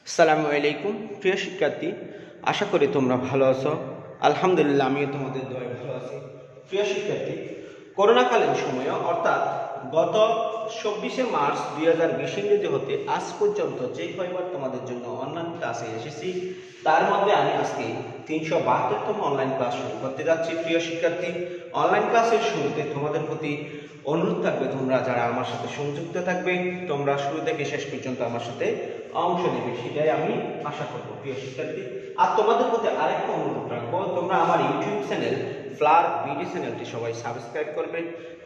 আসসালামু আলাইকুম প্রিয় শিক্ষার্থী, আশা করি তোমরা ভালো আছো। আলহামদুলিল্লাহ, আমিও তোমাদের দোয়ায় ভালো আছি। প্রিয় শিক্ষার্থী, করোনাকালীন সময়ে অর্থাৎ গত 24শে মার্চ 2020 ইংরেজি হতে আজ পর্যন্ত যে কয়বার তোমাদের জন্য অনলাইন ক্লাসে এসেছি, তার মধ্যে আমি আজকে 372তম অনলাইন ক্লাস শুরু করতে যাচ্ছি। প্রিয় শিক্ষার্থী, অনলাইন ক্লাসের শুরুতে তোমাদের প্রতি অনুরোধ থাকবে, তোমরা যারা আমার সাথে সংযুক্ত থাকবে, তোমরা শুরু থেকে শেষ পর্যন্ত আমার সাথে অংশ নেবে, সেটাই আমি আশা করবো। প্রিয় শিক্ষার্থী, আর তোমাদের প্রতি আরেকটা অনুরোধ রাখবো, তোমরা আমার ইউটিউব চ্যানেল ফ্লার্ক বিডি চ্যানেলটি সবাই সাবস্ক্রাইব করবে।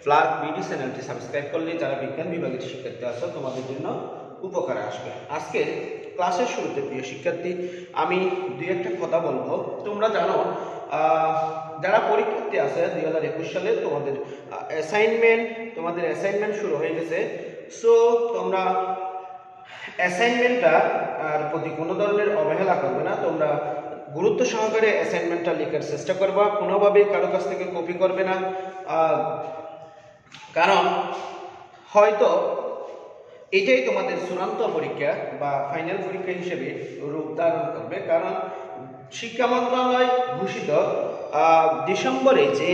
ফ্লার্ক বিডি চ্যানেলটি সাবস্ক্রাইব করলে যারা বিজ্ঞান বিভাগের শিক্ষার্থী আছো, তোমাদের জন্য উপকারে আসবে। আজকের ক্লাসের শুরুতে প্রিয় শিক্ষার্থী, আমি দুই একটা কথা বলবো। তোমরা জানো, যারা পরীক্ষার্থী আছে 2021 সালে তোমাদের অ্যাসাইনমেন্ট শুরু হয়ে গেছে। সো তোমরা অ্যাসাইনমেন্টটা আর প্রতি কোনো ধরনের অবহেলা করবে না। তোমরা গুরুত্ব সহকারে অ্যাসাইনমেন্টটা লেখার চেষ্টা করবা, কোনোভাবেই কারো কাছ থেকে কপি করবে না। কারণ হয়তো এটাই তোমাদের চূড়ান্ত পরীক্ষা বা ফাইনাল পরীক্ষা হিসেবে রূপ ধারণ করবে। কারণ শিক্ষা মন্ত্রণালয় ঘোষিত ডিসেম্বরে যে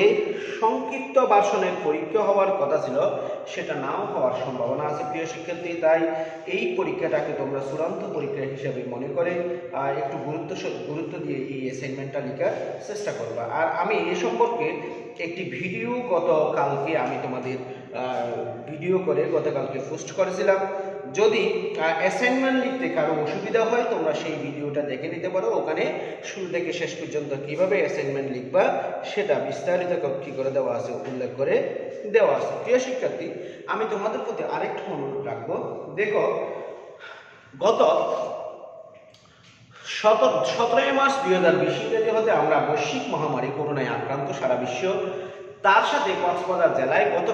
সংক্ষিপ্ত ভার্সনের পরীক্ষা হওয়ার কথা ছিল, সেটা নাও হওয়ার সম্ভাবনা আছে। প্রিয় শিক্ষার্থী, তাই এই পরীক্ষাটাকে তোমরা চূড়ান্ত পরীক্ষা হিসেবে মনে করে একটু গুরুত্ব দিয়ে এই অ্যাসাইনমেন্টটা লেখার চেষ্টা করবা। আর আমি এ সম্পর্কে একটি ভিডিও গতকালকে আমি তোমাদের ভিডিও করে গতকালকে পোস্ট করেছিলাম। যদি অ্যাসাইনমেন্ট লিখতে কারো অসুবিধা হয়, তোমরা সেই ভিডিওটা দেখে নিতে পারো। ওখানে শুরু থেকে শেষ পর্যন্ত কিভাবে অ্যাসাইনমেন্ট লিখবা সেটা বিস্তারিত কি করে দেওয়া আছে, উল্লেখ করে দেওয়া আছে। প্রিয় শিক্ষার্থী, আমি তোমাদের প্রতি আরেকটা অনুরোধ রাখবো। দেখো, গত 17 মার্চ 2020 ইংরেজি হতে আমরা বৈশ্বিক মহামারী করোনায় আক্রান্ত সারা বিশ্ব। তার সাথে কক্সবাজার জেলায় গত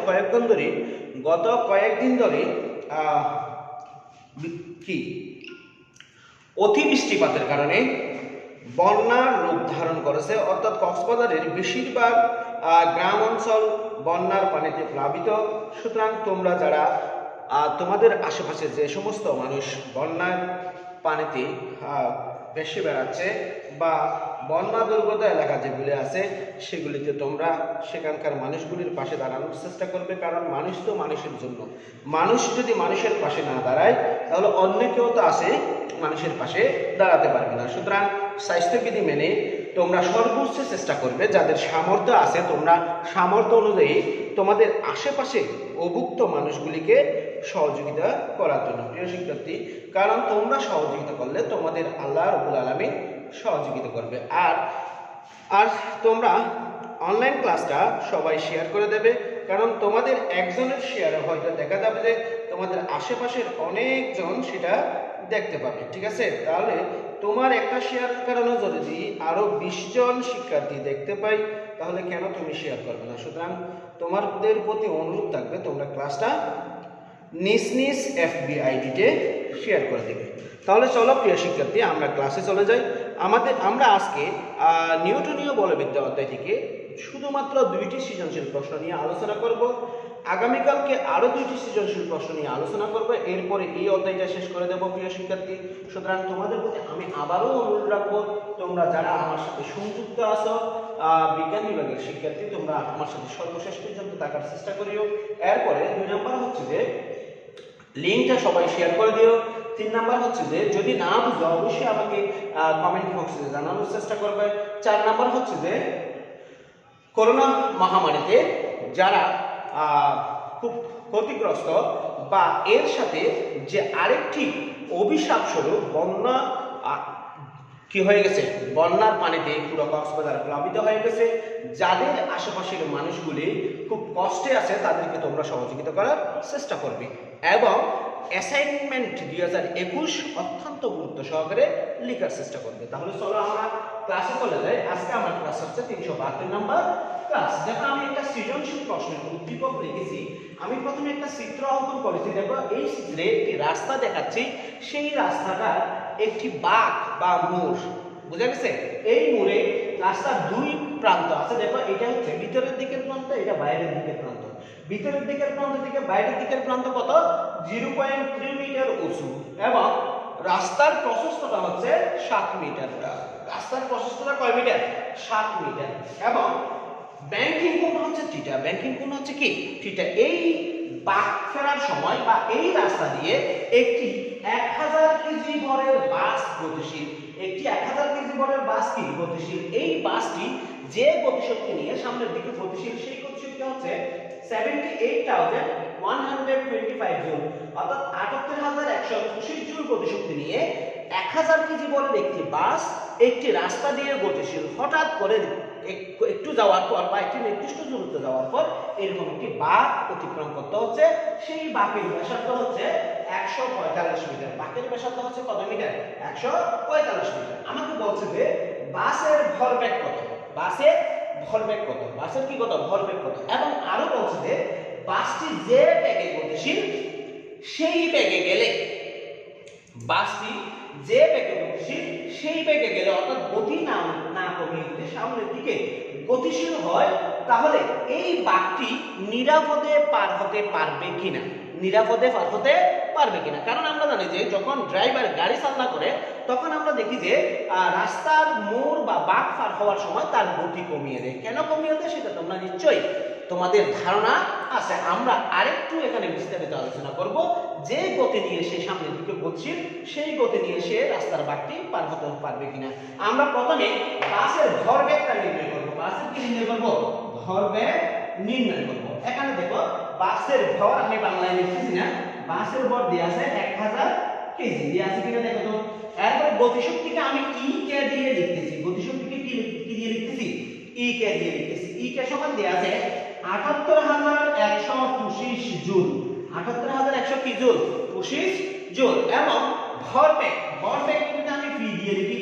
কয়েকদিন ধরে কি অতিবৃষ্টিপাতের কারণে বন্যার রূপ ধারণ করেছে। অর্থাৎ কক্সবাজারের বেশিরভাগ গ্রাম অঞ্চল বন্যার পানিতে প্লাবিত। সুতরাং তোমরা যারা তোমাদের আশেপাশে যে সমস্ত মানুষ বন্যার পানিতে ভেসে বেড়াচ্ছে বা বন্যা দুর্গত এলাকা যেগুলি আছে, সেগুলিতে তোমরা সেখানকার মানুষগুলির পাশে দাঁড়ানোর চেষ্টা করবে। কারণ মানুষ তো মানুষের জন্য, মানুষ যদি মানুষের পাশে না দাঁড়ায়, তাহলে অন্য কেউ তো আছে মানুষের পাশে দাঁড়াতে পারবে না। সুতরাং স্বাস্থ্যবিধি মেনে তোমরা সর্বোচ্চ চেষ্টা করবে, যাদের সামর্থ্য আছে তোমরা সামর্থ্য অনুযায়ী তোমাদের আশেপাশে অভুক্ত মানুষগুলিকে সহযোগিতা করার জন্য। প্রিয় শিক্ষার্থী, কারণ তোমরা সহযোগিতা করলে তোমাদের আল্লাহ রাব্বুল আলামিন সহযোগিতা করবে। আর তোমরা অনলাইন ক্লাসটা সবাই শেয়ার করে দেবে। কারণ তোমাদের একজনের শেয়ারে হয়তো দেখা যাবে যে তোমাদের আশেপাশের অনেকজন সেটা দেখতে পাবে। ঠিক আছে, তাহলে তোমার একটা শেয়ার কারণে যদি আরো 20 জন শিক্ষার্থী দেখতে পাই, তাহলে কেন তুমি শেয়ার করবে না? সুতরাং তোমাদের প্রতি অনুরোধ থাকবে, তোমরা ক্লাসটা নিজ নিজ FB আইডিতে শেয়ার করে দেবে। তাহলে চলো প্রিয় শিক্ষার্থী, আমরা ক্লাসে চলে যাই। আমরা আজকে নিউটনীয় বলবিদ্যা অধ্যায় থেকে শুধুমাত্র 2টি সৃজনশীল প্রশ্ন নিয়ে আলোচনা করব। আগামীকালকে আরো 2টি সৃজনশীল প্রশ্ন নিয়ে আলোচনা করব। এরপরে এই অধ্যায়টা শেষ করে দেব। প্রিয় শিক্ষার্থী, সুতরাং তোমাদের প্রতি আমি আবারও অনুরোধ রাখবো, তোমরা যারা আমার সাথে সংযুক্ত আছো বিজ্ঞান বিভাগের শিক্ষার্থী, তোমরা আমার সাথে সর্বশেষ পর্যন্ত থাকার চেষ্টা করিও। এরপরে 2 নম্বর হচ্ছে যে লিঙ্কটা সবাই শেয়ার করে দিও। 3 নাম্বার হচ্ছে যে যদি না বুঝো অবশ্যই আমাকে কমেন্ট বক্সে জানানোর চেষ্টা করবে। 4 নাম্বার হচ্ছে যে করোনা মহামারীতে যারা খুব ক্ষতিগ্রস্ত বা এর সাথে যে আরেকটি অভিশাপ স্বরূপ বন্যা কি হয়ে গেছে, বন্যার পানিতে পুরো কক্সবাজার প্লাবিত হয়ে গেছে, যাদের আশেপাশের মানুষগুলি খুব কষ্টে আছে, তাদেরকে তোমরা সহযোগিতা করার চেষ্টা করবে। এবং অ্যাসাইনমেন্ট 2021 অত্যন্ত গুরুত্ব সহকারে লেখার চেষ্টা করবে। তাহলে চলো আমরা ক্লাসে চলে যাই। আজকে আমার ক্লাস হচ্ছে 372 নাম্বার ক্লাস। দেখো, আমি একটা সৃজনশীল প্রশ্নের উদ্দীপক লিখেছি। আমি প্রথমে একটা চিত্র অঙ্কন করেছি। দেখো, এই চিত্রে একটি রাস্তা দেখাচ্ছি, সেই রাস্তাটা একটি বাঁক বা মোড়, বুঝা গেছে? এই মোড়ে রাস্তার 2 প্রান্ত আছে। দেখো, এটা হচ্ছে ভিতরের দিকের প্রান্ত, এটা বাইরের দিকের প্রান্ত। ভিতরের দিকের প্রান্ত থেকে বাইরের দিকের প্রান্ত কত? 0.3 মিটার উঁচু এবং রাস্তার প্রশস্ততা হচ্ছে 7 মিটার। রাস্তার প্রশস্ততা কয় মিটার? 7 মিটার। এবং ব্যাংকিং কোণ হচ্ছে থিটা। ব্যাংকিং কোণ হচ্ছে কি? থিটা। এই বাঁক ফেরার সময় বা এই রাস্তা দিয়ে একটি 1000 কেজি ভরের বাস গতিশীল। একটি 1000 কেজি ভরের বাস কি গতিশীল? এই বাসটি যে গতিশক্তি নিয়ে সামনের দিকে গতিশীল, সেই গতিশক্তি হচ্ছে 78,125 জুল, অর্থাৎ 78,125 জুল গতিশক্তি নিয়ে 1000 কেজি ভরের একটি বাস একটি রাস্তা দিয়ে গতিশীল। হঠাৎ করে একটু যাওয়ার পর বা একটি নির্দিষ্ট দূরত্ব যাওয়ার পর এরকম একটি বাঁক অতিক্রম করতে হচ্ছে। সেই বাঁকের ব্যাসার্ধ হচ্ছে 145 মিটার। বাঁকের ব্যাসার্ধ হচ্ছে কত মিটার? 145 মিটার। আমাকে বলছে যে বাসের ভরবেগ কত? বাসের ভরবেগ কত? বাসের কি কত? ভরবেগ কত? এবং আরো বলছে যে বাসটি যে বেগে গতিশীল সেই বেগে গেলে, বাসটি যে বেগে গতিশীল সেই বেগে গেলে, অর্থাৎ গতি না কমিয়ে যদি সামনের দিকে গতিশীল হয়, তাহলে এই বাঁকটি নিরাপদে পার হতে পারবে কিনা? নিরাপদে পার হতে পারবে কিনা? কারণ আমরা জানি যে যখন ড্রাইভার গাড়ি চালনা করে তখন আমরা দেখি যে রাস্তার মোড় বা বাঁক পার হওয়ার সময় তার গতি কমিয়ে দেয়। কেন কমিয়ে দেয় সেটা তোমরা নিশ্চয়ই তোমাদের ধারণা আছে। আমরা আরেকটু এখানে বিস্তারিত আলোচনা করব। যে গতি নিয়ে সে সামনের দিকে গতিশীল সেই গতি নিয়ে সে রাস্তার বাঁকটি পার হতে পারবে কিনা। আমরা প্রথমে বাসের ভরবেগটা নির্ণয় করব। বাসের কি নির্ণয় করব? ভরবেগ নির্ণয় করব। এখানে দেখো বাসের ভর আমি বাংলায় লিখতেছি না, বাসের ভর দেয়া আছে 1000 কেজি দেয়া আছে কিনা দেখো তো। এরপর গতিশক্তিকে আমি ই কে দিয়ে লিখতেছি। গতিশক্তিকে কি দিয়ে লিখতেছি? ই কে দিয়ে লিখতেছি। ই কে সমান দেয়া আছে 78,125 জুল। 78,100 কি জুল? 25 জুল। এবং ভরবেগ, ভরবেগ যদি আমি পি দিয়ে লিখি,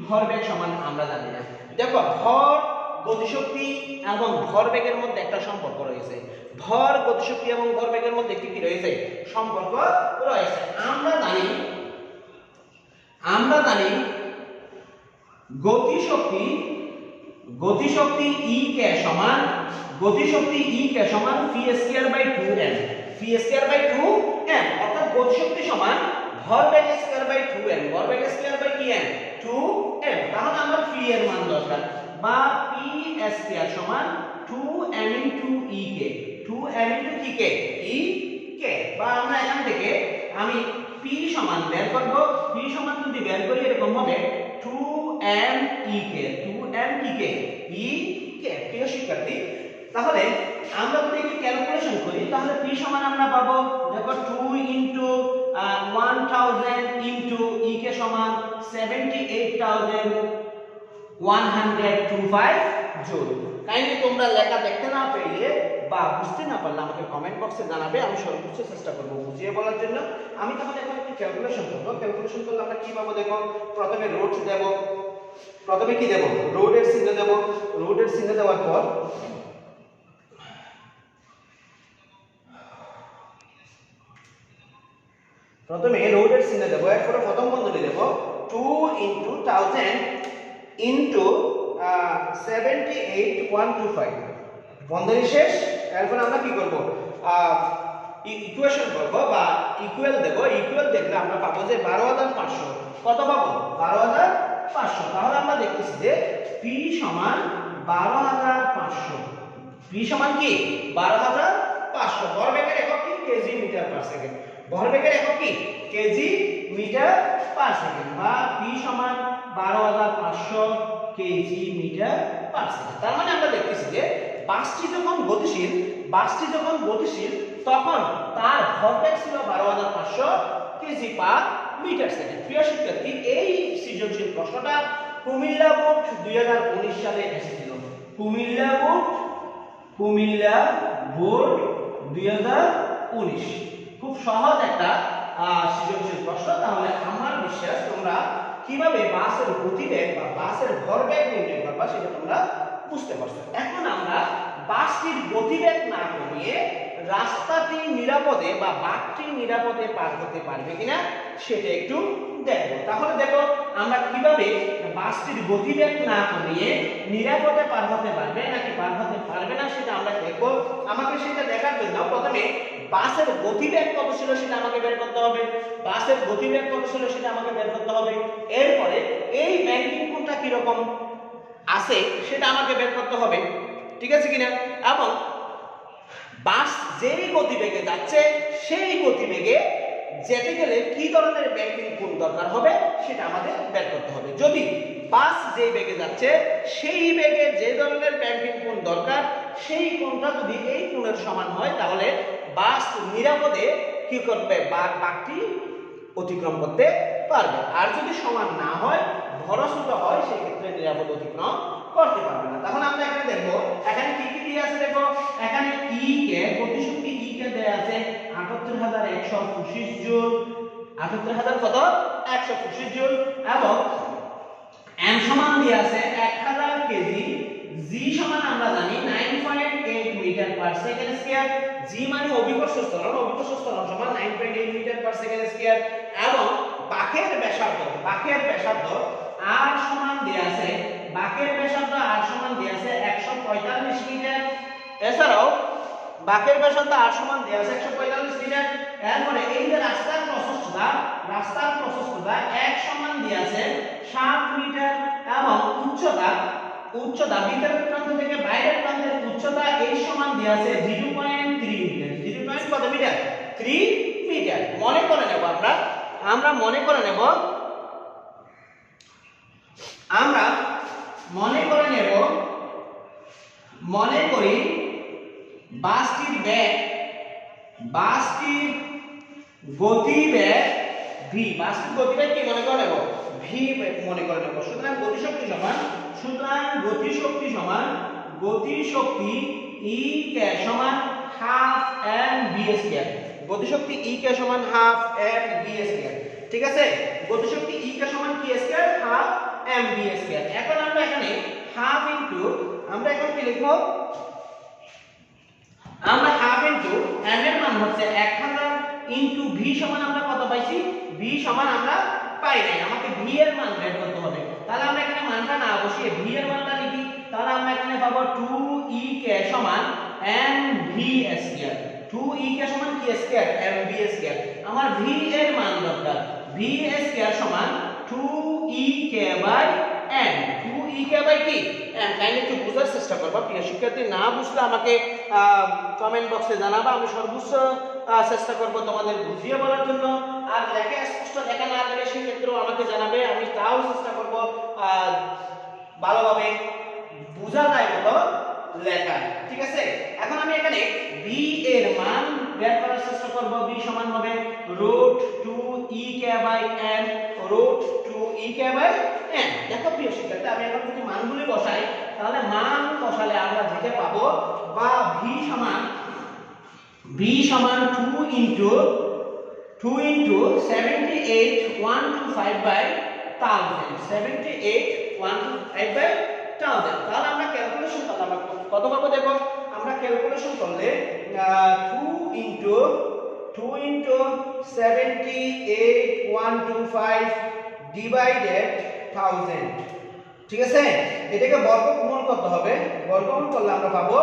ভরবেগ সমান আমরা জানি না। দেখো ভর, গতিশক্তি এবং ভরবেগের মধ্যে একটা সম্পর্ক রয়েছে। ভর, গতিশক্তি এবং ভরবেগের মধ্যে একটি কি রয়েছে? সম্পর্ক রয়েছে। আমরা জানি গতিশক্তি ই কে সমান P square by 2m। P square by 2m, অর্থাৎ গতিশক্তি সমান ভরবেগ স্কয়ার বাই 2m। ভরবেগ স্কয়ার বাই কি m? 2m। তাহলে আমার পি এর মান দরকার, বা পি স্কয়ার সমান 2m ইনটু ই কে। 2m ইনটু কি কে? ই কে। বা আমরা এখান থেকে আমি পি সমান বের করব। পি সমান যদি বের করি এরকম হবে 2m ই কে। 2m কি কে? ই কে। প্রিয় শিক্ষার্থী, তাহলে আমরা যদি একটু ক্যালকুলেশন করি তাহলে পি সমান আমরা পাবো, দেখো 2 ইনটু 1000 ইনটু ই কে সমান 78,125 জুল। কাইন্ডলি তোমরা লেখা দেখতে না পেলে বা বুঝতে না পারলে আমাকে কমেন্ট বক্সে জানাবে, আমি সর্বোচ্চ চেষ্টা করব বুঝিয়ে বলার জন্য। আমি তাহলে এখন একটু ক্যালকুলেশন করব। ক্যালকুলেশন করলে আমরা কি পাবো দেখো। প্রথমে রোড দেব, প্রথমে কি দেব? রোডের চিহ্ন দেব। রোডের চিহ্ন দেওয়ার পর প্রথমে রোডের চিহ্ন দেব, এরপরে প্রথম বন্ধনী দেব 2 ইনটু 1000 ইনটু 78,125 বন্ধনী শেষ। এরপর আমরা কি করব? ইকুয়েশন করব বা ইকুয়াল দেব। ইকুয়াল দেখলে আমরা পাবো যে 12,500। কত পাবো? 12,500। তাহলে আমরা দেখতেছি যে পি সমান 12,500। পি সমান কি? 12,500। ভরবেগের একক কি? KG meter per second. ভরবেগের একক কি? KG meter per second. বা পি সমান 12,500 কেজি মিটার পার সেকেন্ড। তার মানে আমরা দেখতেছি যে বাসটি যখন গতিশীল তখন তার ভরবেগ ছিল 12,500 কেজি পার মিটার সেকেন্ড। প্রিয় শিক্ষার্থী, এই সৃজনশীল প্রশ্নটা কুমিল্লা বোর্ড 2019 সালে এসেছিল। কুমিল্লা বোর্ড 2019। খুব সহজ একটা সৃজনশীল প্রশ্ন। তাহলে আমার বিশ্বাস তোমরা কিভাবে বাসের গতিবেগ বা বাসের ভরবেগ নির্ণয় করবা সেটা তোমরা বুঝতে পারছো। এখন আমরা বাসটির গতিবেগ না কমিয়ে রাস্তাটি নিরাপদে বা বাঁকটি নিরাপদে পার হতে পারবে কিনা সেটা একটু দেখব। তাহলে দেখো আমরা কিভাবে বাসটির গতিবেগ না কমিয়ে নিরাপদে পার হতে পারবে নাকি পার হতে পারবে না সেটা আমরা দেখব। আমাকে সেটা দেখার জন্য প্রথমে বাসের গতিবেগ কত ছিল সেটা আমাকে বের করতে হবে, বাসের গতিবেগ কত ছিল সেটা আমাকে বের করতে হবে। এরপরে এই ব্যাংকিং কোণটা কি রকম আছে সেটা আমাকে বের করতে হবে, ঠিক আছে কিনা, এবং বাস যেই গতিবেগে যাচ্ছে সেই গতিবেগে যেতে গেলে কি ধরনের ব্যাংকিং কোণ দরকার হবে সেটা আমাদের বের করতে হবে। যদি বাস যেই বেগে যাচ্ছে সেই বেগে যে ধরনের ব্যাংকিং কোণ দরকার সেই কোণটা যদি এই কোণের সমান হয় তাহলে বাস নিরাপদে কি করবে, বাঁকটি অতিক্রম করতে পারবে। আর যদি সমান না হয়, ভরসূত হয়, সেই ক্ষেত্রে নিরাপদ অতিক্রম করতে পারবে না। তখন আমরা এখানে দেখবো এখানে কি কি দিয়ে আছে, দেখো এখানে ই কে গতিশক্তি ই কে দেয়া আছে ৭৮১২৫ জুল, ৭৮০০০ কত 125 জুল, এবং এম সমান দিয়ে আছে 1000 কেজি, জি সমান আমরা জানি 9.8 মিটার পার সেকেন্ড স্কয়ার, জি মানে অভিকর্ষ ত্বরণ, অভিকর্ষ ত্বরণ সমান 9.8 মিটার পার সেকেন্ড স্কয়ার, এবং বাঁকের ব্যাসার্ধ আর সমান দেয়া আছে, বাঁকের ব্যাসার্ধ আর সমান দেয়া আছে 145 মিটার। এছাড়াও বাঁকের ব্যাসার্ধ আর সমান দেয়া আছে 145 মিটার। এরপরে এই যে রাস্তার প্রশস্ততা এক সমান দেয়া আছে 7 মিটার, এবং উচ্চতা ভিতরের প্রান্ত থেকে বাইরের প্রান্তের উচ্চতা এই সমান দেয়া আছে 0.3 মিটার। 0. কত মিটার? 3 মিটার। মনে করে নেব আমরা মনে করি বাসটির গতিবেগ ভি, বাসটির গতিবেগ কি মনে করে নেব? ভি মনে করে নেব। সুতরাং গতিশক্তি ই কে সমান হাফ এম ভি স্কয়ার, গতিশক্তি ই কে সমান হাফ এম ভি স্কয়ার, ঠিক আছে। গতিশক্তি ই কে সমান কি square? Half M V square. এখন আমরা এখানে হাফ ইনটু, আমরা এখন কি লিখব? আমরা হাফ ইনটু এম এর মান হচ্ছে 1000 ইনটু ভি সমান আমরা কত পাইছি? ভি সমান আমরা পাই নাই, আমাকে ভি এর মান বের করতে হবে। তাহলে আমরা এখানে মানটা না বসিয়ে ভি এর মানটা লিখি, তাহলে আমরা এখানে পাবো 2e কে সমান mv স্কয়ার। 2e কে সমান কি স্কয়ার? mv square. আমার ভি এর মান দরকার, ভি স্কয়ার সমান 2e K by m। 2e K by কি m। কাইন্ডলি একটু বোঝার চেষ্টা করবা, প্রিয় শিক্ষার্থী। না বুঝলে আমাকে কমেন্ট বক্সে জানাবা, আমি সর্বোচ্চ চেষ্টা করব তোমাদের বুঝিয়ে বলার জন্য। আর লেখা স্পষ্ট দেখা না গেলে সেই ক্ষেত্রেও আমাকে জানাবে, আমি তাও চেষ্টা করব ভালোভাবে বোঝা যায় মতো লেখা, ঠিক আছে। এখন আমি এখানে v এর মান বের করার চেষ্টা করব। v সমান হবে √2e K by n, √2e K by n। দেখো প্রিয় শিক্ষার্থী, আমি এখন যদি মানগুলি বসাই তাহলে মান বসালে আমরা যেটা পাবো, বা v সমান 2 ইনটু 78,125 বাই 1000, 78,125 বাই 1000। তাহলে আমরা ক্যালকুলেশন করলে কত পাবো? দেখো আমরা ক্যালকুলেশন করলে 2 ইনটু 78,125 ডিভাইডেড 1000, ঠিক আছে। এটাকে বর্গমূল করতে হবে, বর্গমূল করলে আমরা পাবো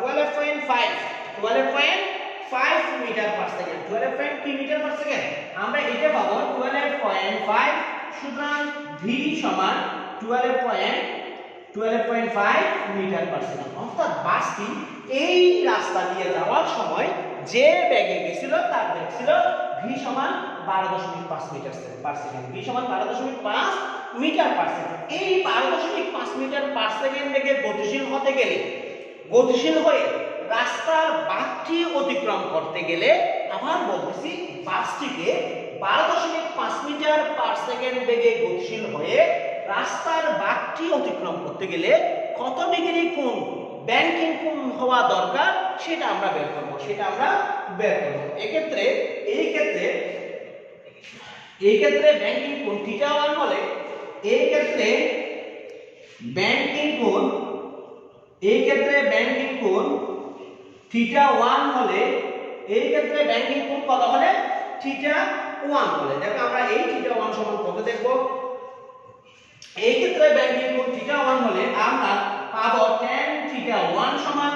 12.5 মিটার পার সেকেন্ড। 12 কি মিটার পার সেকেন্ড? আমরা এটা পাবো 12.5। সুতরাং v সমান 12.5 মিটার পার সেকেন্ড। অর্থাৎ বাসটি এই রাস্তা দিয়ে যাওয়ার সময় যে বেগে গেছিল তার বেগ ছিল v সমান 12.5 মিটার পার সেকেন্ড। v সমান 12.5 মিটার পার সেকেন্ড। এই 12.5 মিটার পার সেকেন্ড বেগে গতিশীল হয়ে রাস্তার বাঁকটি অতিক্রম করতে গেলে, আবার বলতেছি, বাসটিকে 12.5 মিটার পার সেকেন্ড বেগে গতিশীল হয়ে রাস্তার বাঁকটি অতিক্রম করতে গেলে কত ডিগ্রি কোণ, ব্যাংকিং কোণ হওয়া দরকার সেটা আমরা বের করব। এই ক্ষেত্রে ব্যাংকিং কোণ θ1 হলে, এই ক্ষেত্রে ব্যাংকিং কোণ θ1 হলে, এই ক্ষেত্রে ব্যাংকিং কোণ কত হলে? θ1 হলে। দেখো আমরা এই θ1 সমান কত দেখব। এই ক্ষেত্রে ব্যাংকিং কোণ θ1 হলে আমরা পাবো tan θ1 সমান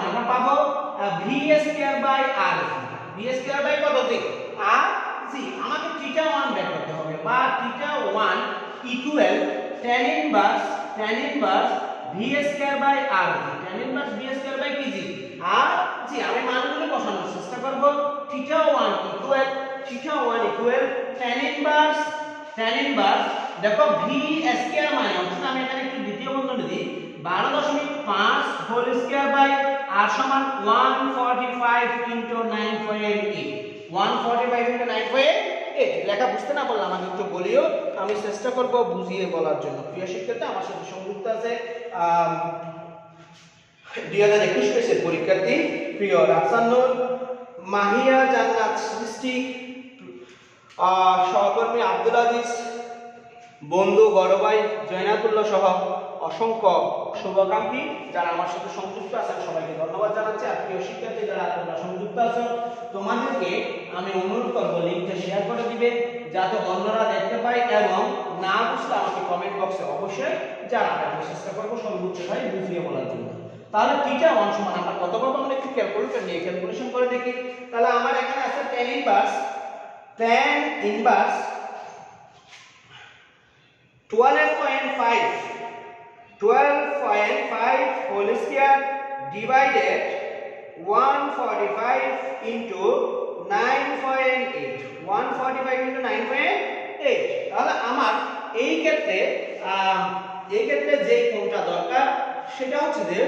আমরা পাবো V square by R V square by কত জি আর জি আমাকে থিটা 1 বের করতে হবে বা theta 1 equal tan inverse V square by R tan inverse V square by কি জি আর জি আমি মানগুলো বসানোর চেষ্টা করব থিটা 1 ইকুয়াল tan ইনভার্স দেখো ভি স্কয়ার মানে অর্থাৎ আমি এখানে একটু দ্বিতীয় বন্ধনী দিই 12.5 হোল স্কয়ার বাই আর সমান 145 ইনটু 9.8 145 ইনটু 9.8 লেখা বুঝতে না পারলে আমাকে একটু বলিও আমি চেষ্টা করব বুঝিয়ে বলার জন্য প্রিয় শিক্ষার্থী আমার সাথে সংযুক্ত আছে 2021 পেজের পরীক্ষার্থী প্রিয় রাফসানুর মাহিয়া জান্নাত সৃষ্টি সহকর্মী আব্দুল আজিজ বন্ধু বড় ভাই জয়নাতুল্লাহ সহ অসংখ্য শুভাকাঙ্ক্ষী যারা আমার সাথে সংযুক্ত আছেন সবাইকে ধন্যবাদ জানাচ্ছি আর প্রিয় শিক্ষার্থী যারা তোমরা সংযুক্ত আছো তোমাদেরকে আমি অনুরোধ করব লিংকটা শেয়ার করে দিবে যাতে অন্যরা দেখতে পায় এবং না বুঝলে আমাকে কমেন্ট বক্সে অবশ্যই জানাতে আমি চেষ্টা করব সর্বোচ্চভাবে বুঝিয়ে বলার জন্য তাহলে থিটা 1 সমান আমরা কত পাবো আমরা একটু ক্যালকুলেটর নিয়ে ক্যালকুলেশন করে দেখি তাহলে আমার এখানে আছে tan inverse 12.5 whole square divided 145 into 9.8 145 into 9.8 তাহলে আমার এই ক্ষেত্রে যে কোণটা দরকার সেটা হচ্ছে যে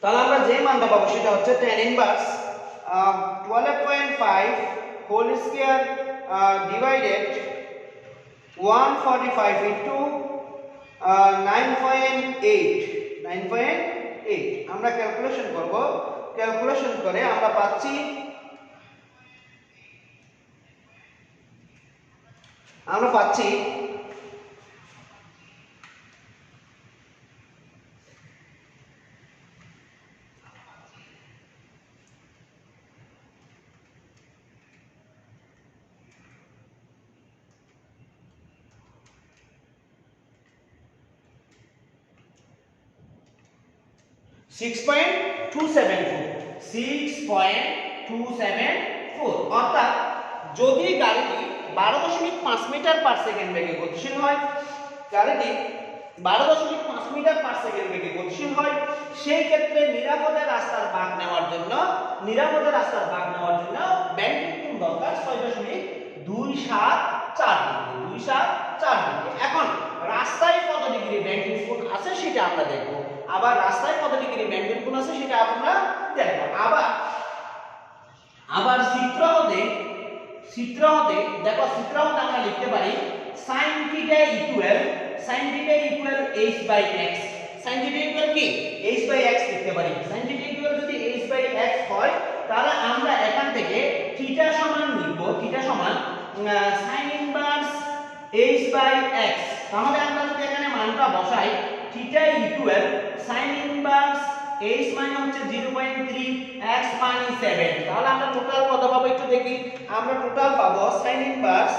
তাহলে আমরা যে মানটা পাবো সেটা হচ্ছে tan inverse 12.5 whole square divided 145 into 9.8 আমরা ক্যালকুলেশন করব ক্যালকুলেশন করে আমরা পাচ্ছি 6.274 অর্থাৎ যদি গাড়িটি 12.5 মিটার পার সেকেন্ড বেগে গতিশীল হয় গাড়িটি 12.5 মিটার পার সেকেন্ড বেগে গতিশীল হয় সেই ক্ষেত্রে নিরাপদে রাস্তার বাঁক নেওয়ার জন্য ব্যাংকিং কোণ দরকার 6.274 ডিগ্রি এখন রাস্তায় কত ডিগ্রি ব্যাংকিং কোণ আছে সেটা আমরা দেখব আবার রাস্তায় কত ডিগ্রি ব্যাংকিং কোণ আছে সেটা আমরা দেখো আবার চিত্র হতে দেখো চিত্র হতে আমরা লিখতে পারি sin θ equal h by x। sin θ equal কি h বাই x লিখতে পারি। sin θ ইকুয়াল যদি h বাই x হয় তাহলে আমরা এখান থেকে থিটা সমান লিখব, থিটা সমান sin inverse h by x। তাহলে আমরা যদি এখানে মানটা বসাই theta equal sin inverse h মানে হচ্ছে 0.3 x মানে 7, তাহলে আমরা টোটাল কত পাবো একটু দেখি। আমরা টোটাল পাবো sin ইনভার্স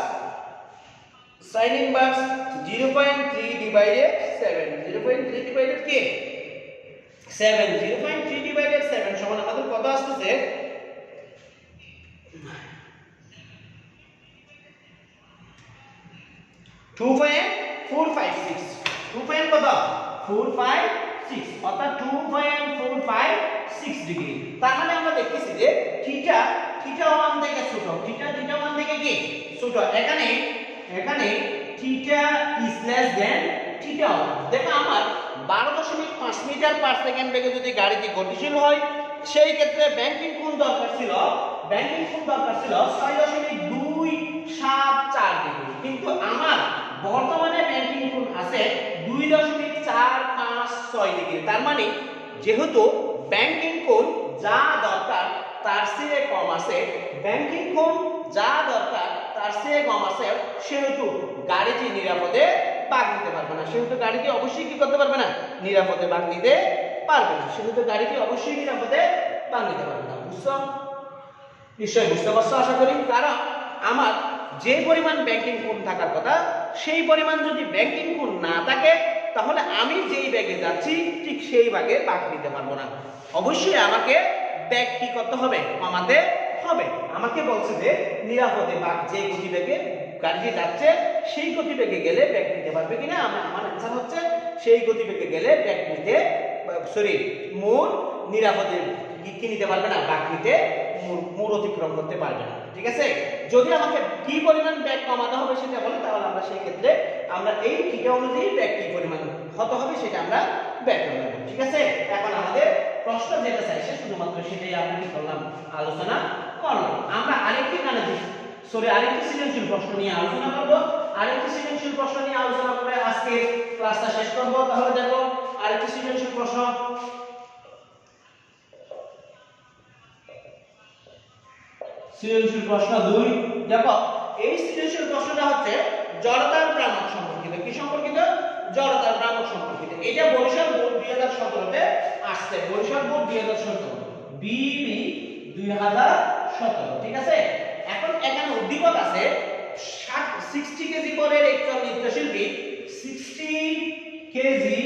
0.3 ডিভাইডেড 7, 0.3 ডিভাইডেড কি 7, 0.3 ডিভাইডেড 7 সমান আমাদের কত আসছে 2.456, 2.456 অর্থাৎ 2.456 ডিগ্রি। তার মানে আমরা দেখতেছি যে থিটা 1 থেকে ছোট, থিটা 1 থেকে কি ছোট। এখানে theta is less than theta 1। দেখো আমার 12.5 মিটার পার সেকেন্ড বেগে যদি গাড়িটি গতিশীল হয় সেই ক্ষেত্রে ব্যাংকিং কোণ দরকার ছিল 6.274 ডিগ্রি, কিন্তু আমার বর্তমানে ব্যাংকিং কোণ আছে 2.456 ডিগ্রি। তার মানে যেহেতু ব্যাংকিং কোণ যা দরকার তার চেয়ে কম আছে, ব্যাংকিং কোণ যা দরকার তার চেয়ে কম আছে, সেহেতু গাড়িটি নিরাপদে বাগ নিতে পারবে না। সেহেতু গাড়িটি অবশ্যই কি করতে পারবে না, নিরাপদে বাগ নিতে পারবে না। সেহেতু গাড়িটি অবশ্যই নিরাপদে বাগ নিতে পারবে না। বুঝছো? নিশ্চয়ই বুঝতে পারছো আশা করি। কারণ আমার যে পরিমাণ ব্যাংকিং কোণ থাকার কথা সেই পরিমাণ যদি ব্যাংকিং কোণ না থাকে তাহলে আমি যেই ব্যাগে যাচ্ছি ঠিক সেই ব্যাগে বাগ নিতে পারবো না। অবশ্যই আমাকে ব্যাগ কি করতে হবে, কমাতে হবে। আমাকে বলছে যে নিরাপদে বাগ যে গতিবেগে গাড়িটি যাচ্ছে সেই গতিবেগে গেলে ব্যাগ নিতে পারবে কিনা। আমার অ্যানসার হচ্ছে সেই গতিবেগে গেলে ব্যাগ নিতে মোড় নিরাপদে কি নিতে পারবে না, বাগ নিতে মোড় অতিক্রম করতে পারবে না। ঠিক আছে, যদি আমাকে কি পরিমাণ ব্যাগ কমাতে হবে সেটা বলে তাহলে আমরা সেই ক্ষেত্রে আমরা এই থিটা অনুযায়ী ব্যাগ কি পরিমাণ হতে হবে সেটা আমরা ব্যাগ করে নেব। ঠিক আছে, এখন আমাদের প্রশ্ন যেটা চাইছে শুধুমাত্র সেটাই আমরা কি করলাম, আলোচনা করলাম। আমরা আরেকটি সৃজনশীল প্রশ্ন নিয়ে আলোচনা করব। আরেকটি সৃজনশীল প্রশ্ন নিয়ে আলোচনা করে আজকে ক্লাসটা শেষ করব। তাহলে দেখো আরেকটি সৃজনশীল প্রশ্ন, সৃজনশীল প্রশ্ন 2। দেখো এই সৃজনশীল প্রশ্নটা হচ্ছে জড়তার ভ্রামক সম্পর্কিত। কি সম্পর্কিত? জড়তার ভ্রামক সম্পর্কিত। এটা বরিশাল বোর্ড 2017 তে আসছে, বরিশাল বোর্ড 2017 বিবি 2017। ঠিক আছে, এখন এখানে উদ্দীপক আছে 60 কেজি ভরের একজন নৃত্যশিল্পী, 60 কেজি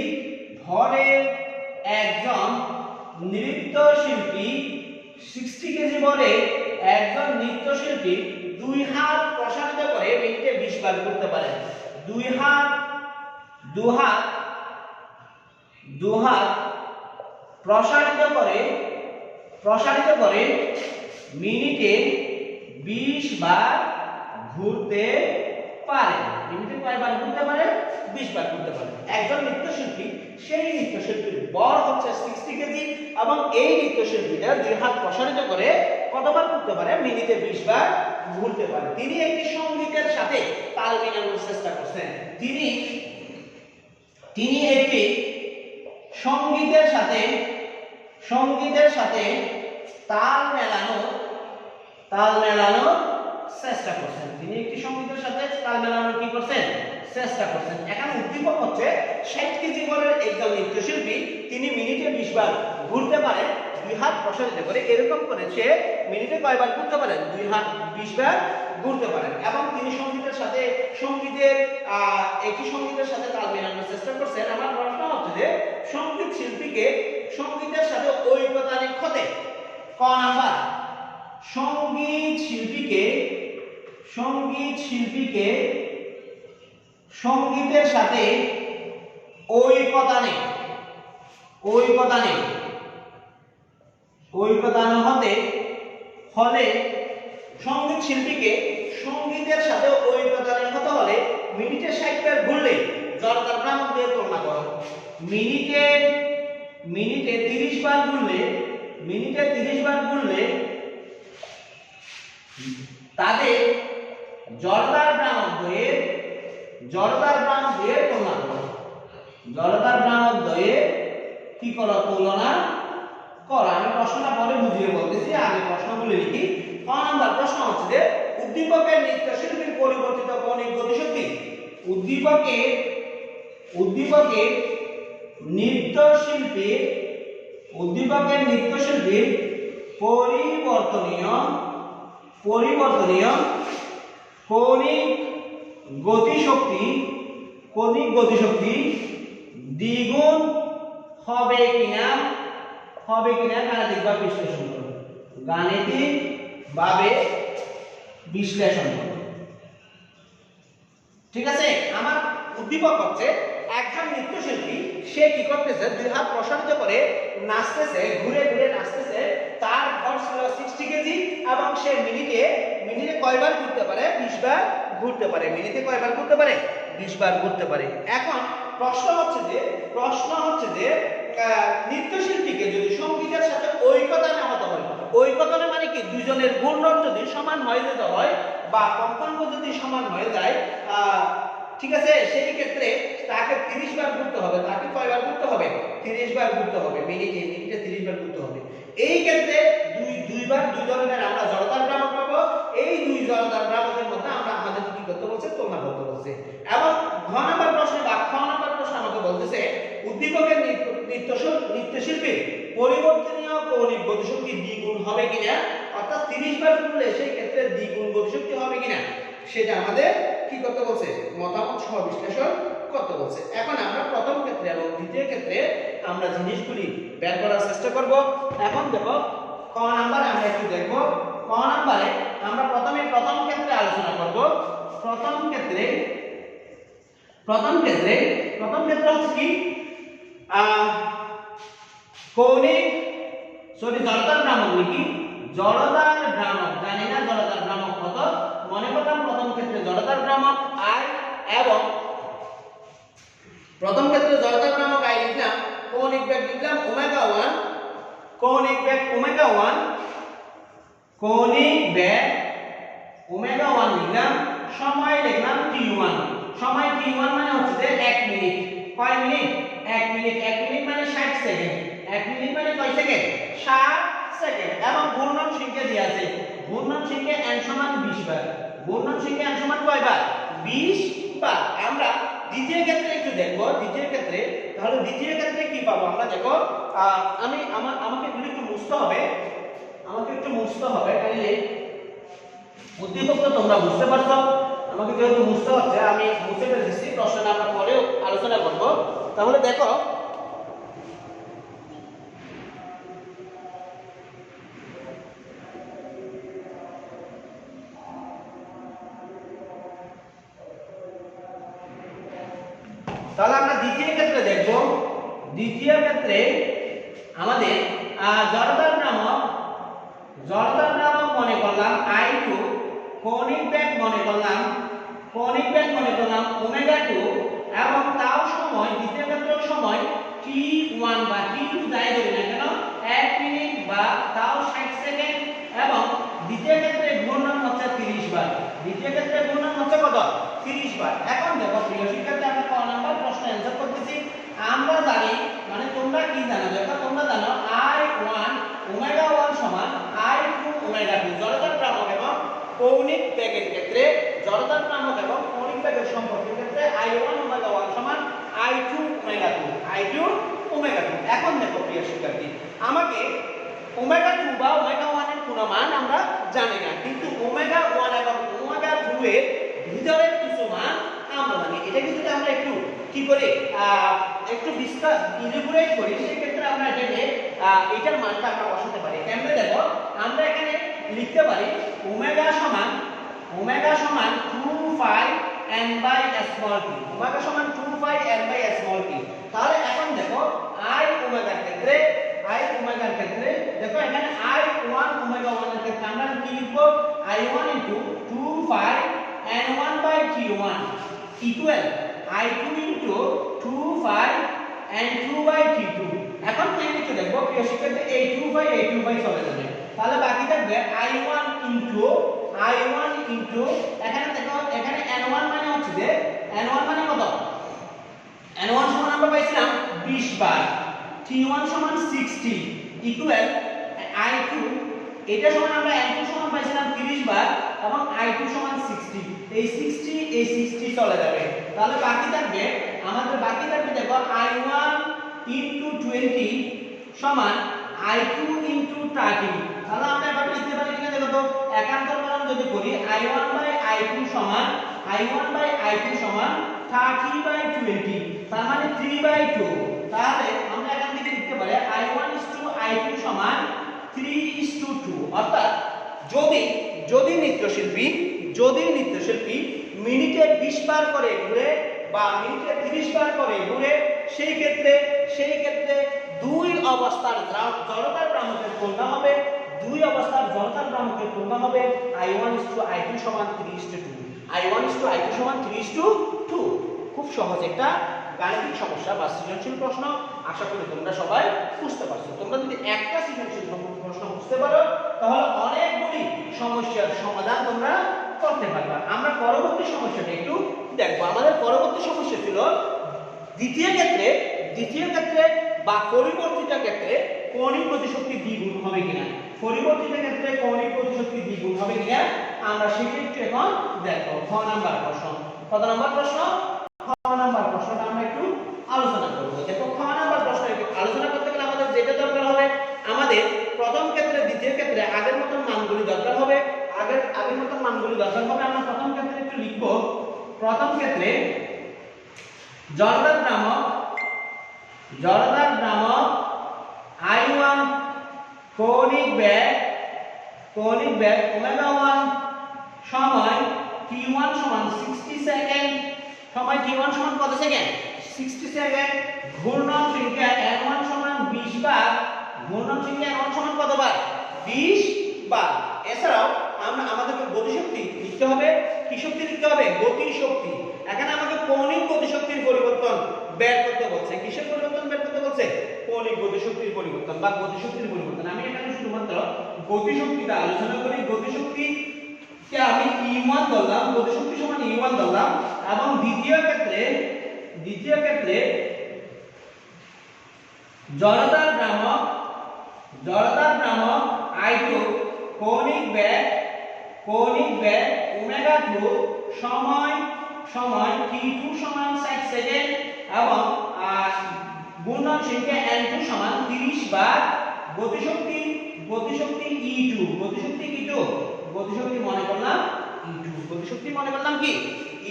ভরের একজন নৃত্যশিল্পী 60 কেজি ভরের একজন নৃত্যশিল্পী 2 হাত প্রসারিত করে মিনিটে 20 বার করতে পারেন। 2 হাত প্রসারিত করে মিনিটে 20 বার ঘুরতে পারে। মিনিটে কয়বার ঘুরতে পারে? 20 বার ঘুরতে পারে। একজন নৃত্যশিল্পী, সেই নৃত্যশিল্পীর ভর হচ্ছে 60 কেজি এবং এই নৃত্যশিল্পীটা 2 হাত প্রসারিত করে কতবার ঘুরতে পারে? মিনিটে 20 বার ঘুরতে পারে। তিনি একটি সঙ্গীতের সাথে তাল মেলানোর চেষ্টা করছেন। তিনি একটি সঙ্গীতের সাথে তাল মেলানোর চেষ্টা করছেন। তিনি একটি সঙ্গীতের সাথে তাল মেলানোর কি করছেন? চেষ্টা করছেন। এখানে উদ্দীপক হচ্ছে 60 কেজি ভরের একজন নৃত্যশিল্পী, তিনি মিনিটে 20 বার ঘুরতে পারেন 2 হাত প্রসারিত করে। এরকম করে সে মিনিটে কয়বার ঘুরতে পারেন? 2 হাত 20 বার ঘুরতে পারেন। এবং তিনি একটি সঙ্গীতের সাথে তাল মেলানোর চেষ্টা করছেন। আমার প্রশ্ন হচ্ছে যে সঙ্গীত শিল্পীকে সঙ্গীতের সাথে ঐকতা রেখাতে ক নাম্বার, সঙ্গীত শিল্পীকে সঙ্গীতের সাথে ঐকতা হতে হলে সঙ্গীত শিল্পীকে সঙ্গীতের সাথে ঐকতা হতে হলে মিনিটে 60 বার ঘুরলে জড়তার ভ্রামক দিয়ে তুলনা করো। মিনিটে 30 বার ঘুরলে মিনিটে 30 বার গুনলে তাদের জড়তার ভ্রামক দ্বয়ের তুলনা করো। জড়তার ভ্রামক দ্বয়ের কি করো? তুলনা করো। আমি প্রশ্নটা পরে বুঝিয়ে বলতেছি, আগে প্রশ্নগুলো লিখি। ক নাম্বার প্রশ্ন হচ্ছে যে উদ্দীপকের নৃত্যশিল্পীর পরিবর্তিত কৌণিক গতিশক্তি। উদ্দীপকের নৃত্যশিল্পীর পরিবর্তনীয় কৌণিক গতিশক্তি দ্বিগুণ হবে কিনা গাণিতিকভাবে বিশ্লেষণ করো। ঠিক আছে? আমার উদ্দীপক হচ্ছে একজন নৃত্যশিল্পী, সে কি করতেছে? দুই হাত প্রসারিত করে নাচতেছে, ঘুরে ঘুরে নাচতেছে। তার ভর ছিল 60 কেজি এবং সে মিনিটে কয়বার ঘুরতে পারে? 20 বার ঘুরতে পারে। মিনিটে কয়বার ঘুরতে পারে? 20 বার ঘুরতে পারে। এখন প্রশ্ন হচ্ছে যে নৃত্যশিল্পীকে যদি সঙ্গীতের সাথে ঐকতানে হতে হয়, ঐকতানে মানে কি? দুজনের ঘূর্ণন যদি সমান হয়ে যেতে হয় বা কম্পাঙ্ক যদি সমান হয়ে যায়, ঠিক আছে, সেই ক্ষেত্রে তাকে 30 বার ঘুরতে হবে। তাকে কয়বার ঘুরতে হবে? 30 বার ঘুরতে হবে। মিনিটে 30 বার ঘুরতে হবে। এই ক্ষেত্রে দুইবার দুই ধরনের আমরা জড়তার ভ্রামক পাবো। এই দুই জড়তার ভ্রামকের মধ্যে আমরা আমাদের কি করতে বলছে? তুলনা করতে বলছে। এবং ঘ নাম্বার প্রশ্নে বা খ নাম্বার প্রশ্ন আমাকে বলতেছে উদ্দীপকের নৃত্যশিল্পীর পরিবর্তনীয় কৌণিক গতিশক্তি দ্বিগুণ হবে কিনা, অর্থাৎ 30 বার ঘুরলে সেই ক্ষেত্রে দ্বিগুণ গতিশক্তি হবে কিনা, সেটা আমাদের কি করতে বলছে? মতামত সহ বিশ্লেষণ করতে বলছে। এখন আমরা প্রথম ক্ষেত্রে এবং দ্বিতীয় ক্ষেত্রে আমরা জিনিসগুলি বের করার চেষ্টা করব। এখন দেখো ক নাম্বার আমরা একটু দেখব। ক নাম্বারে আমরা প্রথমে প্রথম ক্ষেত্রে আলোচনা করব। প্রথম ক্ষেত্রে হচ্ছে কি? জড়তার ভ্রামক লিখি। জড়তার ভ্রামক জানি না জড়তার ভ্রামক কত। মনে করলাম প্রথম ক্ষেত্রে জড়তার ভ্রামক I এবং প্রথম ক্ষেত্রে জড়তার ভ্রামক I লিখলাম, কৌণিক বেগ লিখলাম ওমেগা 1, কৌণিক বেগ ওমেগা 1 লিখলাম, সময় লিখলাম t1। সময় t1 মানে হচ্ছে 1 মিনিট। কয় মিনিট? 1 মিনিট। 1 মিনিট মানে 60 সেকেন্ড। 1 মিনিট মানে কয় সেকেন্ড? 60 সেকেন্ড। এবং ঘূর্ণন সংখ্যা দেয়া আছে। ঘূর্ণন সংখ্যা n সমান 20 বার। ঘূর্ণন সংখ্যা n সমান কয়বার? 20 বার। আমরা দ্বিতীয় ক্ষেত্রে একটু দেখব। দ্বিতীয় ক্ষেত্রে কি পাবো আমরা? দেখো আমাকে একটু মুছতে হবে। তাহলে উদ্দীপক তো তোমরা বুঝতে পারছো। আমাকে যেহেতু মুছতে হচ্ছে, আমি মুছে ফেলছি। প্রশ্নটা আমরা পরে আলোচনা করব। তাহলে দেখো তাহলে আমরা দ্বিতীয় ক্ষেত্রে দেখব। দ্বিতীয় ক্ষেত্রে আমাদের জড়তার ভ্রামক মনে করলাম I2, কৌণিক বেগ মনে করলাম ওমেগা 2 এবং তাও সময় দ্বিতীয় ক্ষেত্রের সময় t1 বা t2 যাই ধরি না কেন 1 মিনিট বা তাও 60 সেকেন্ড এবং দ্বিতীয় ক্ষেত্রে ঘূর্ণন হচ্ছে 30 বার। দ্বিতীয় ক্ষেত্রে ঘূর্ণন হচ্ছে কত? 30 বার। এখন দেখো প্রিয় শিক্ষার্থী, আমরা ক নাম্বার প্রশ্ন অ্যানসার করতেছি। আমরা জানি, মানে তোমরা কি জানো? দেখো তোমরা জানো I1 ওমেগা 1 সমান I2 ওমেগা 2। জড়তার ভ্রামক এবং কৌণিক বেগের ক্ষেত্রে জড়তার ভ্রামক এবং কৌণিক বেগের সম্পর্কের ক্ষেত্রে I1 ওমেগা 1 সমান I2 ওমেগা 2। এখন দেখো প্রিয় শিক্ষার্থী, আমাকে ওমেগা 2 বা ওমেগা 1 এর কোনো মান আমরা জানি না, কিন্তু ওমেগা 1 এবং ওমেগা 2 এর ভিতরের কিছু মান আমরা জানি। এটা যদি আমরা একটু কি করে একটু ইলাবোরেট করি, সেই ক্ষেত্রে আমরা এটার মানটা আমরা বসাতে পারি। কেমনে দেখো, আমরা এখানে লিখতে পারি ওমেগা সমান 2 n by small t। Omega সমান 2 n by small t। তাহলে এখন দেখো I ওমেগার ক্ষেত্রে দেখো এখানে I1 ওমেগা 1 এর ক্ষেত্রে আমরা কি লিখব? I1 * 2 n1 by t1 equal I2 * 2 n2/t2। এখন কি লিখে দেখব প্রিয় শিক্ষার্থী এই 2/a2 চলে যাবে, তাহলে বাকি থাকবে i1 ইনটু এখানে দেখো এখানে n1 মানে হচ্ছে যে n1 মানে কত, n1 সমান আমরা পাইছিলাম 20 বার, t1 সমান 60 ইকুয়াল i2 এটা সমান আমরা n2 সমান পাইছিলাম 30 বার এবং i2 সমান 60, এই 60 চলে যাবে, তাহলে বাকি থাকবে আমাদের দেখো i1 ইনটু 20 সমান i2 ইনটু 30। তাহলে আমরা এভাবে লিখতে পারি কিনা দেখো তো, একান্তরকরণ যদি করি i1/i2 সমান 30/20, তার মানে 3/2। তাহলে আমরা এখান থেকে লিখতে পারি i1:i2 সমান 3:2। অর্থাৎ যদি নৃত্যশিল্পী মিনিটে 20 বার করে ঘুরে বা মিনিটে 30 বার করে ঘুরে, সেই ক্ষেত্রে দুই অবস্থার জড়তার ভ্রামকের তুলনা হবে i1:i2 সমান 3:2। i1:i2 সমান 3:2। খুব সহজ একটা গাণিতিক সমস্যা বা সৃজনশীল প্রশ্ন, আশা করি তোমরা সবাই বুঝতে পারছো। তোমরা যদি একটা সৃজনশীল প্রশ্ন বুঝতে পারো তাহলে অনেকগুলি সমস্যার সমাধান তোমরা করতে পারবে। আমরা পরবর্তী সমস্যাটা একটু দেখবো। আমাদের পরবর্তী সমস্যা ছিল দ্বিতীয় ক্ষেত্রে বা পরিবর্তিত ক্ষেত্রে কৌণিক গতিশক্তি দ্বিগুণ হবে কিনা। আমরা সেটা একটু এখন দেখবো। খ নাম্বার প্রশ্ন, কত নাম্বার প্রশ্ন? খ নাম্বার প্রশ্নটা আমরা একটু আলোচনা করব। দেখো খ নাম্বার প্রশ্ন আলোচনা করতে গেলে আমাদের যেটা দরকার হবে, আমাদের প্রথম ক্ষেত্রে দ্বিতীয় ক্ষেত্রে আগের মতন মানগুলি দরকার হবে। আমরা প্রথম ক্ষেত্রে একটু লিখব। প্রথম ক্ষেত্রে জড়তার ভ্রামক i1 কৌণিক বেগ ω1 সময় t1 সমান 60 সেকেন্ড, t1 সমান কত সেকেন্ড? 60 সেকেন্ড। ঘূর্ণন সংখ্যা n1 সমান 20 বার, n1 সমান কত বার? 20 বার। এছাড়াও আমাদেরকে গতিশক্তি লিখতে হবে। কি শক্তি লিখতে হবে? গতিশক্তি। এখানে আমাকে কৌণিক গতিশক্তির পরিবর্তন বের করতে বলছে। কিসের পরিবর্তন বের করতে বলছে? কৌণিক গতিশক্তির পরিবর্তন বা গতিশক্তির পরিবর্তন। আমি এখানে শুধুমাত্র গতিশক্তিটা আলোচনা করি। গতিশক্তিকে আমি E1 ধরলাম, গতিশক্তি সমান E1 ধরলাম, এবং দ্বিতীয় ক্ষেত্রে জড়তার ভ্রামক I2 কৌণিক বেগ ω2 সময় t2 সমান 60 সেকেন্ড এবং ঘূর্ণন সংখ্যা n2 সমান 30 বার। গতিশক্তি E2, গতিশক্তি মনে করলাম কি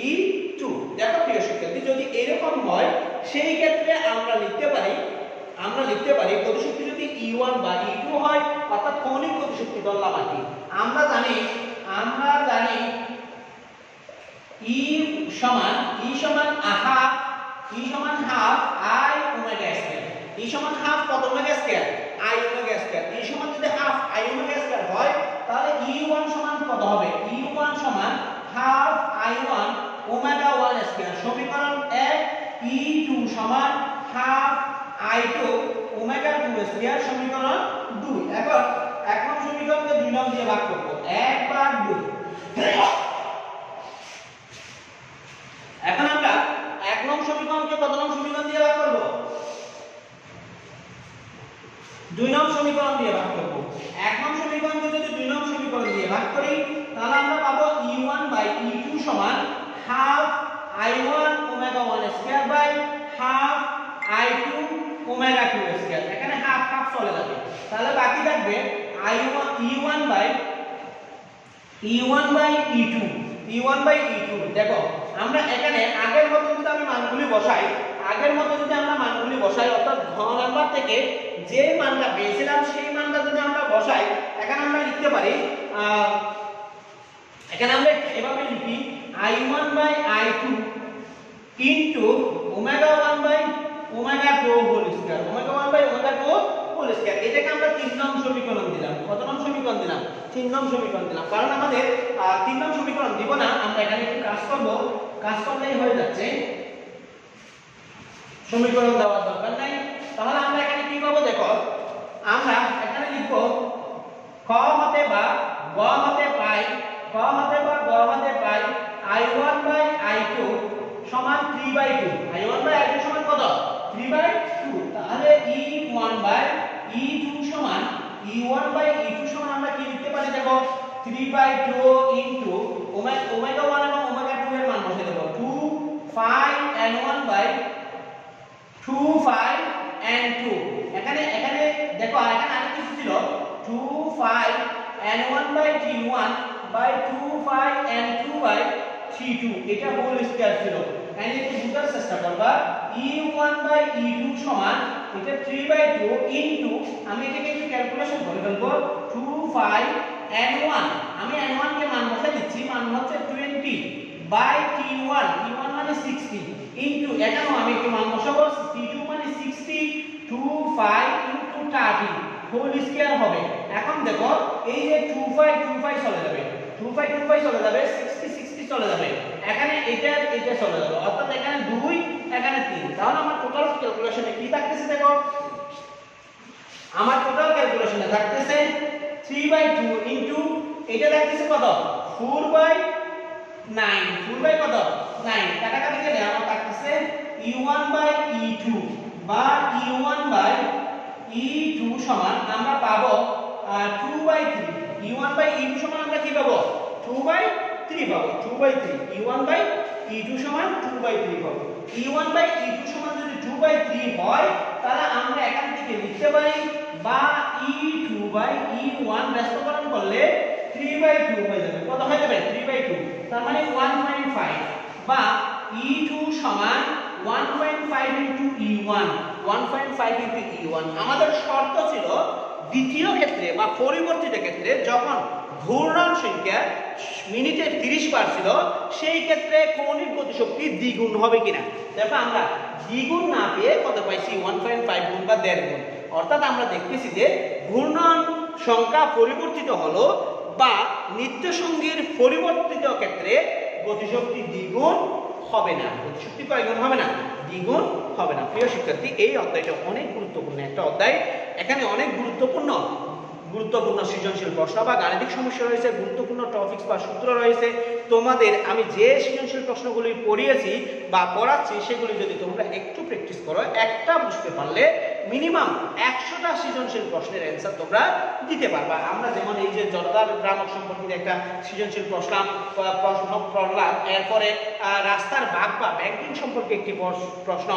E2। দেখো প্রিয় শিক্ষার্থী, যদি এরকম হয় সেই ক্ষেত্রে আমরা লিখতে পারি গতিশক্তি যদি E1 বা E2 হয়, অর্থাৎ কৌণিক গতিশক্তি ধরলাম আর কি। আমরা জানি E সমান half I omega square. E সমান হাফ কত omega square? I omega square. E সমান যদি হাফ I ওমেগা স্কয়ার হয়, তাহলে E1 সমান কত হবে? E1 সমান হাফ I1 ওমেগা 1 স্কয়ার। সমীকরণ 1। E2 সমান হাফ I2 ওমেগা 2 স্কয়ার। সমীকরণ 2। এখন 1 নং সমীকরণকে 2 নং দিয়ে ভাগ করব। 1/2। এখন আমরা 1 নং সমীকরণকে কত নং সমীকরণ দিয়ে ভাগ করব? 2 নং সমীকরণ দিয়ে ভাগ করব। 1 নং সমীকরণকে যদি 2 নং সমীকরণ দিয়ে ভাগ করি, তাহলে আমরা পাবো E1/E2 সমান half I1 omega 1 square by half I2 omega 2 square. এখানে হাফ চলে যাবে, তাহলে বাকি থাকবে E1/E2। দেখো আমরা এখানে আগের মতো যদি আমরা মানগুলি বসাই, অর্থাৎ ঘ নাম্বার থেকে যে মানটা পেয়েছিলাম সেই মানটা যদি আমরা বসাই, এখানে আমরা লিখতে পারি, এখানে আমরা এভাবে লিখি I1/I2 into omega omega 2 whole square. Omega omega 2 whole square. এটাকে আমরা 3 নং সমীকরণ দিলাম। কত নং সমীকরণ দিলাম? 3 নং সমীকরণ দিলাম। কারণ আমাদের 3 নং সমীকরণ দিব না, আমরা এখানে একটু কাজ করলেই হয়ে যাচ্ছে। সমীকরণ দেওয়ার দরকার নাই। তাহলে আমরা এখানে কি পাবো দেখো, আমরা এখানে লিখব ক হতে বা গ হতে পাই, ক হতে বা গ হতে পাই I1 বাই I2 সমান 3/2। I1 বাই I2 সমান কত? 3/2। তাহলে E1 বাই E2 সমান E1 বাই E2 সমান আমরা কি লিখতে পারি দেখো, 3/2 ইনটু ওমেগা 1 এবং ওমেগা 2 এর মান বসিয়ে দেব, 2 5 n1 বাই 2 5 n2। এখানে দেখো এখানে আরেকটা কিছু ছিল, 2 5 n1 by t1 by 2 5 n2 by t2, এটা হোল স্কয়ার ছিল। এখানে একটু বুঝার চেষ্টা করবা, e1 বাই e2 সমান এটা 3/2 ইনটু আমি এটাকে একটু ক্যালকুলেশন করে ফেলবো, 2 5 n1, আমি n1 কে মান বসাই দিচ্ছি, মান হচ্ছে 20 বাই t1, t1 মানে 60 ইনটু এখানেও আমি একটু মান বসাবো, t2 মানে 60, 2 5 ইনটু 30 হোল স্কয়ার হবে। এখন দেখো এই যে 2 5 2 5 চলে যাবে, 2 5 2 5 চলে যাবে, 60 60 চলে যাবে, এখানে এটা চলে যাবে, অর্থাৎ এখানে 2 এখানে 3। তাহলে আমার টোটাল ক্যালকুলেশনে কি থাকতেছে দেখো, আমার টোটাল ক্যালকুলেশনে থাকতেছে 3/2 ইনটু এটা থাকতেছে কত, 4/9, 4 বাই কত 9, কাটাকাটি গেলে আমার থাকতেছে e1 বাই e2 বা e1 বাই e2 সমান আমরা পাবো 2/3, e1 বাই e2 সমান আমরা কি পাবো, 2/3 পাবো, 2/3, e1 বাই e2 সমান 2/3 পাবো। e1 বাই e2 সমান যদি 2/3 হয় তাহলে আমরা এখান থেকে লিখতে পারি বা e2 বাই e1 ব্যস্তকরণ করলে 3/2 হয়ে যাবে, কত হয়ে যাবে 3/2, তার মানে 1.5 বা e2 সমান 1.5 ইনটু e1, 1.5 ইনটু e1। আমাদের শর্ত ছিল দ্বিতীয় ক্ষেত্রে বা পরিবর্তিত ক্ষেত্রে যখন ঘূর্ণন সংখ্যা মিনিটে 30 বার ছিল সেই ক্ষেত্রে কৌণিক গতিশক্তি দ্বিগুণ হবে কিনা। দেখো আমরা দ্বিগুণ না পেয়ে কত পাইছি, 1.5 গুণ বা 1.5 গুণ, অর্থাৎ আমরা দেখতেছি যে ঘূর্ণন সংখ্যা পরিবর্তিত হলো বা নিত্যসঙ্গীর পরিবর্তিত ক্ষেত্রে গতিশক্তি দ্বিগুণ হবে না, গতিশক্তি কয় গুণ হবে না, দ্বিগুণ হবে না। প্রিয় শিক্ষার্থী, এই অধ্যায়টা অনেক গুরুত্বপূর্ণ একটা অধ্যায়, এখানে অনেক গুরুত্বপূর্ণ সৃজনশীল প্রশ্ন বা গাণিতিক সমস্যা রয়েছে, গুরুত্বপূর্ণ টপিকস বা সূত্র রয়েছে। তোমাদের আমি যে সৃজনশীল প্রশ্নগুলি পড়িয়েছি বা পড়াচ্ছি সেগুলি যদি তোমরা একটু প্র্যাকটিস করো, একটা বুঝতে পারলে মিনিমাম 100টা সৃজনশীল প্রশ্নের অ্যান্সার তোমরা দিতে পারবা। আমরা যেমন এই যে জনতার গ্রামক সম্পর্কিত একটা সৃজনশীল প্রশ্ন পড়লাম, এরপরে রাস্তার ভাগ বা ব্যাংকিং সম্পর্কে একটি প্রশ্ন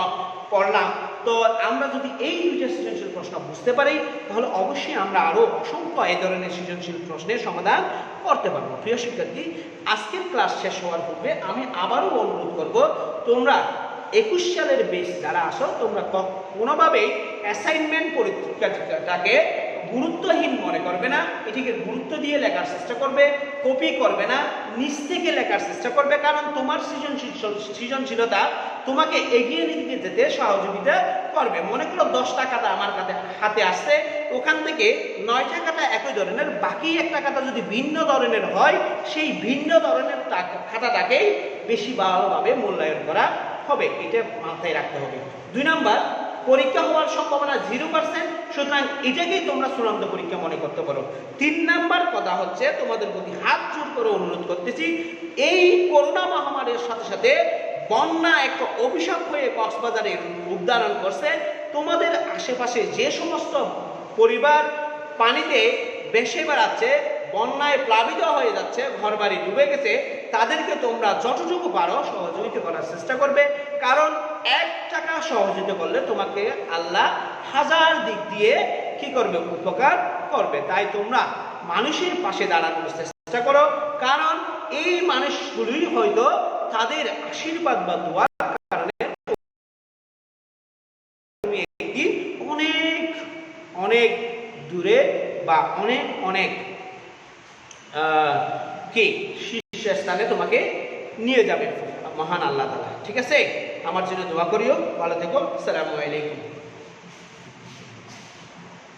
পড়লাম, তো আমরা যদি এই দুইটা সৃজনশীল প্রশ্ন বুঝতে পারি তাহলে অবশ্যই আমরা আরো অসংখ্য এই ধরনের সৃজনশীল প্রশ্নের সমাধান করতে পারবো। প্রিয় শিক্ষার্থী, আজকের ক্লাস শেষ হওয়ার পূর্বে আমি আবারও অনুরোধ করব, তোমরা 21 সালের বেশ যারা আসো তোমরা কোনোভাবেই অ্যাসাইনমেন্ট পরীক্ষাটাকে গুরুত্বহীন মনে করবে না, এটিকে গুরুত্ব দিয়ে লেখার চেষ্টা করবে, কপি করবে না, নিজ থেকে লেখার চেষ্টা করবে, কারণ তোমার সৃজনশীলতা তোমাকে এগিয়ে নিতে যেতে সহযোগিতা করবে। মনে করো 10 টাকাটা আমার হাতে আসছে, ওখান থেকে 9 টাকাটা একই ধরনের, বাকি 1 টাকাটা যদি ভিন্ন ধরনের হয় সেই ভিন্ন ধরনের খাতাটাকেই বেশি ভালোভাবে মূল্যায়ন করা হবে, এটা মাথায় রাখতে হবে। 2 নাম্বার, পরীক্ষা হওয়ার সম্ভাবনা 0%, সুতরাং এটাকেই তোমরা চূড়ান্ত পরীক্ষা মনে করতে পারো। 3 নাম্বার কথা হচ্ছে, তোমাদের প্রতি হাত জোর করে অনুরোধ করতেছি, এই করোনা মহামারীর সাথে সাথে বন্যা একটা অভিশাপ হয়ে কক্সবাজারে রূপ ধারণ করছে। তোমাদের আশেপাশে যে সমস্ত পরিবার পানিতে ভেসে বেড়াচ্ছে, বন্যায় প্লাবিত হয়ে যাচ্ছে, ঘরবাড়ি ডুবে গেছে, তাদেরকে তোমরা যতটুকু পারো সহযোগিতা করার চেষ্টা করবে, কারণ 1 টাকা সহযোগিতা করলে তোমাকে আল্লাহ 1000 দিক দিয়ে কি করবে, উপকার করবে। তাই তোমরা মানুষের পাশে দাঁড়ানোর চেষ্টা করো, কারণ এই মানুষগুলি হয়তো তাদের আশীর্বাদ বা দোয়ার কারণে তুমি একদিন অনেক অনেক দূরে বা অনেক অনেক কি শীর্ষস্থানে তোমাকে নিয়ে যাবে মহান আল্লাহ তাআলা। ঠিক আছে, আমার জন্য দোয়া করিও, ভালো থেকো, আসসালামু আলাইকুম।